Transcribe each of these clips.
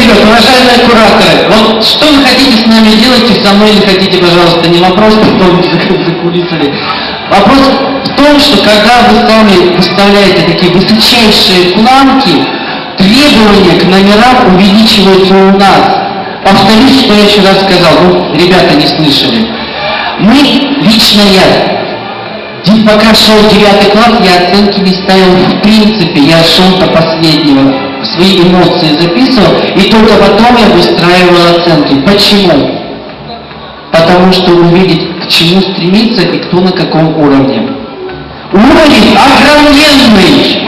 ребят, уважаемые кураторы, вот что вы хотите с нами делать, со мной не хотите, пожалуйста, не вопрос в том, за кулисами. Вопрос в том, что когда вы сами выставляете такие высочайшие планки, требования к номерам увеличиваются у нас. Повторюсь, что я еще раз сказал, ребята не слышали. Лично я, пока шел 9 класс, я оценки не ставил в принципе, я шел до последнего, свои эмоции записывал, и только потом я выстраивал оценки. Почему? Потому что увидеть, к чему стремиться и кто на каком уровне. Уровень огроменный,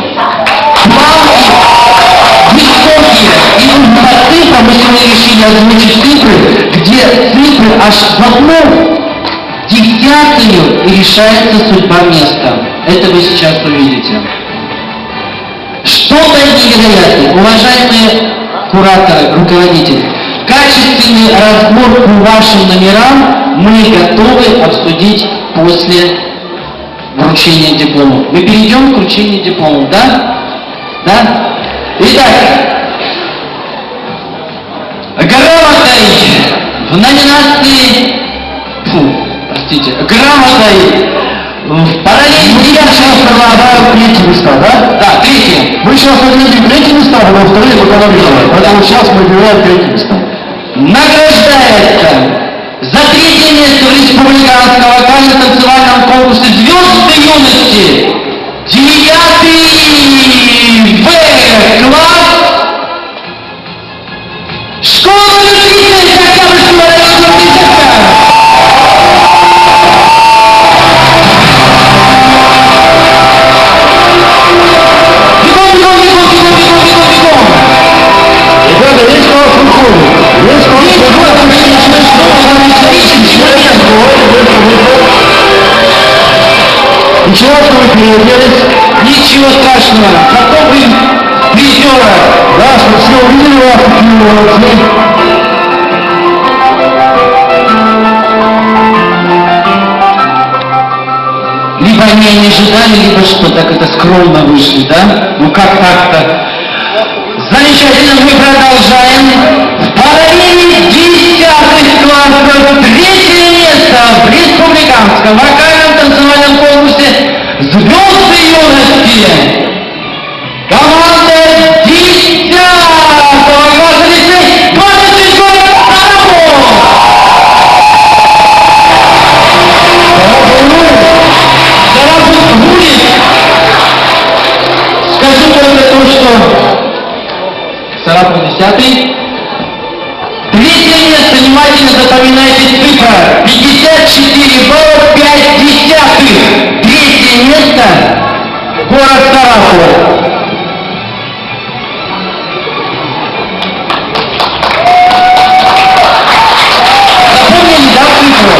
планки высокие, и по цифрам мы сегодня решили озвучить цифры, где цифры аж в одну десятую и решается судьба места. Это вы сейчас увидите. Что-то невероятное. Уважаемые кураторы, руководители, качественный разбор по вашим номерам мы готовы обсудить после вручения дипломов. Мы перейдем к вручению дипломов, да? Да? Итак, грамотой в номинации... грамотой в параллели 9 предлагаю третье места, да? Да, третье. Мы сейчас ответим третье места, а во вторые пока набираем. Поэтому сейчас мы выбираем третье место. Награждается за третье место в республиканском вокально-танцевальном конкурсе «Звезды юности» 9 В-класс школа любителей Октябрьского районного физика. Ничего, что вы переоделись? Ничего страшного. Зато вы призера. Да, что все увидели вас, какие молодцы. Либо они не ожидали, либо что, так это скромно вышли, да? Ну как так-то? Замечательно, мы продолжаем. В параллели 10 классов третье место в республиканском вокальном танцевальном конкурсе «Звезды юности». Команда 10 класса лицей 26 год Сарапул. Сарапул будет. Скажу только то, что Сарапул 10-й. Третье место, внимательно запоминайте цифра, 54 балла 5 десятых. Третье место, город Сарапул. Запомнили, да, цифру?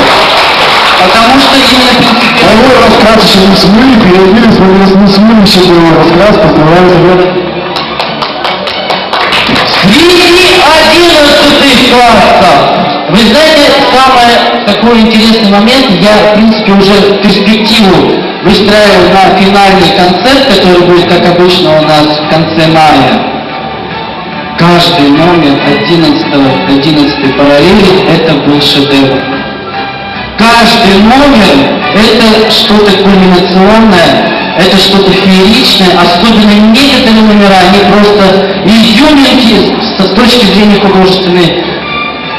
Потому что именно принципиально... Второй рассказ еще не смыли, переоделись, мы не смыли еще первый рассказ, поздравляю тебя. Среди 11 классов, вы знаете, самый такой интересный момент, я, в принципе, уже перспективу выстраивал на финальный концерт, который будет, как обычно, у нас в конце мая. Каждый номер 11 параллели — это был шедевр. Каждый номер — это что-то кульминационное, это что-то фееричное, особенно некоторые номера, они просто изюминки с точки зрения художественной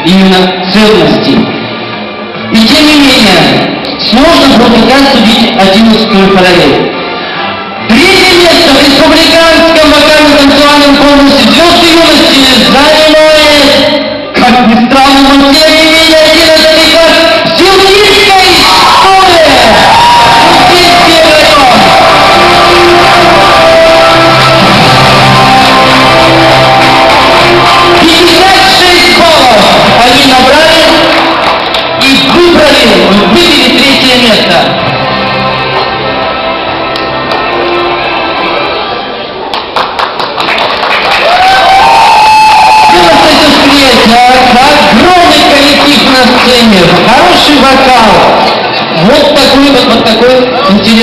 именно ценности. И тем не менее, сложно было пока судить 11-ю параллель. Третье место в республиканском вокально-танцевальном конкурсе «Звезды юности» занимает, как ни странно, но тем не менее 11-й класс Силкинской школы. Силкинский район. Они набрали и выбили третье место. Огромный коллектив на сцене, хороший вокал. Вот такой интересный.